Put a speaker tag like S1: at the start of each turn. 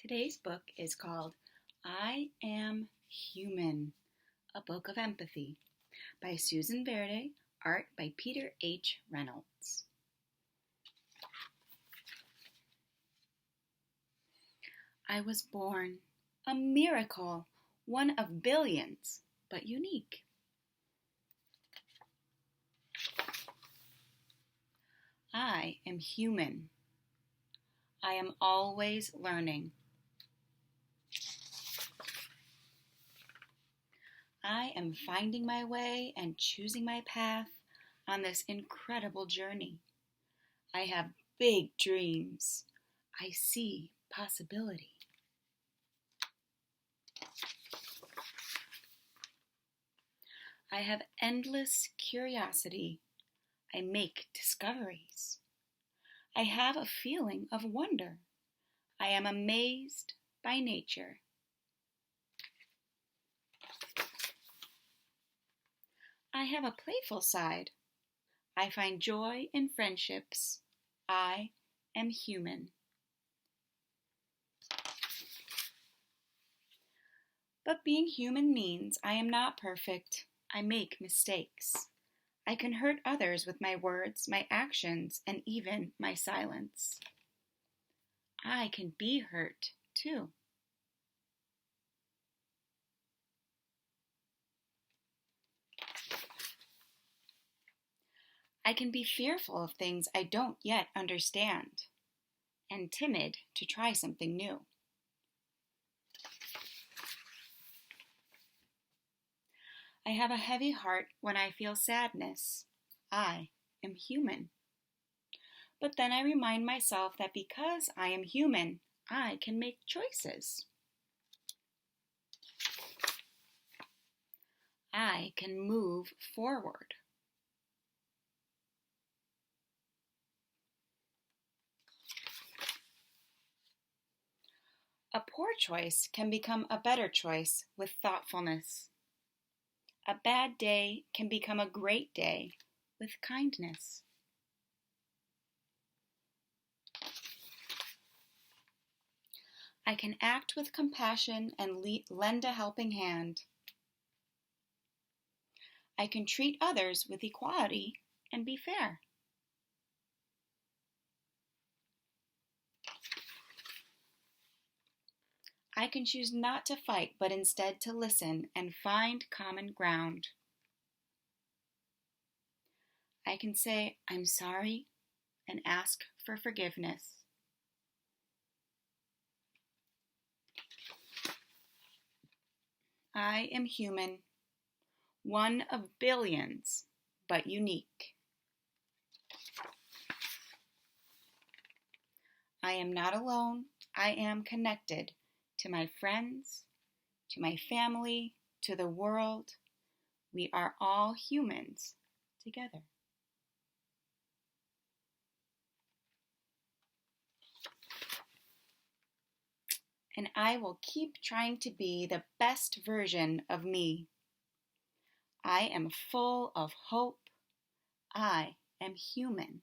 S1: Today's book is called I Am Human, a Book of Empathy by Susan Verde, art by Peter H. Reynolds. I was born, a miracle, one of billions, but unique. I am human. I am always learning. I am finding my way and choosing my path on this incredible journey. I have big dreams. I see possibility. I have endless curiosity. I make discoveries. I have a feeling of wonder. I am amazed by nature. I have a playful side. I find joy in friendships. I am human. But being human means I am not perfect. I make mistakes. I can hurt others with my words, my actions, and even my silence. I can be hurt too. I can be fearful of things I don't yet understand, and timid to try something new. I have a heavy heart when I feel sadness. I am human. But then I remind myself that because I am human, I can make choices. I can move forward. A poor choice can become a better choice with thoughtfulness. A bad day can become a great day with kindness. I can act with compassion and lend a helping hand. I can treat others with equality and be fair. I can choose not to fight, but instead to listen and find common ground. I can say, I'm sorry, and ask for forgiveness. I am human, one of billions, but unique. I am not alone. I am connected to my friends, to my family, to the world. We are all humans together. And I will keep trying to be the best version of me. I am full of hope. I am human.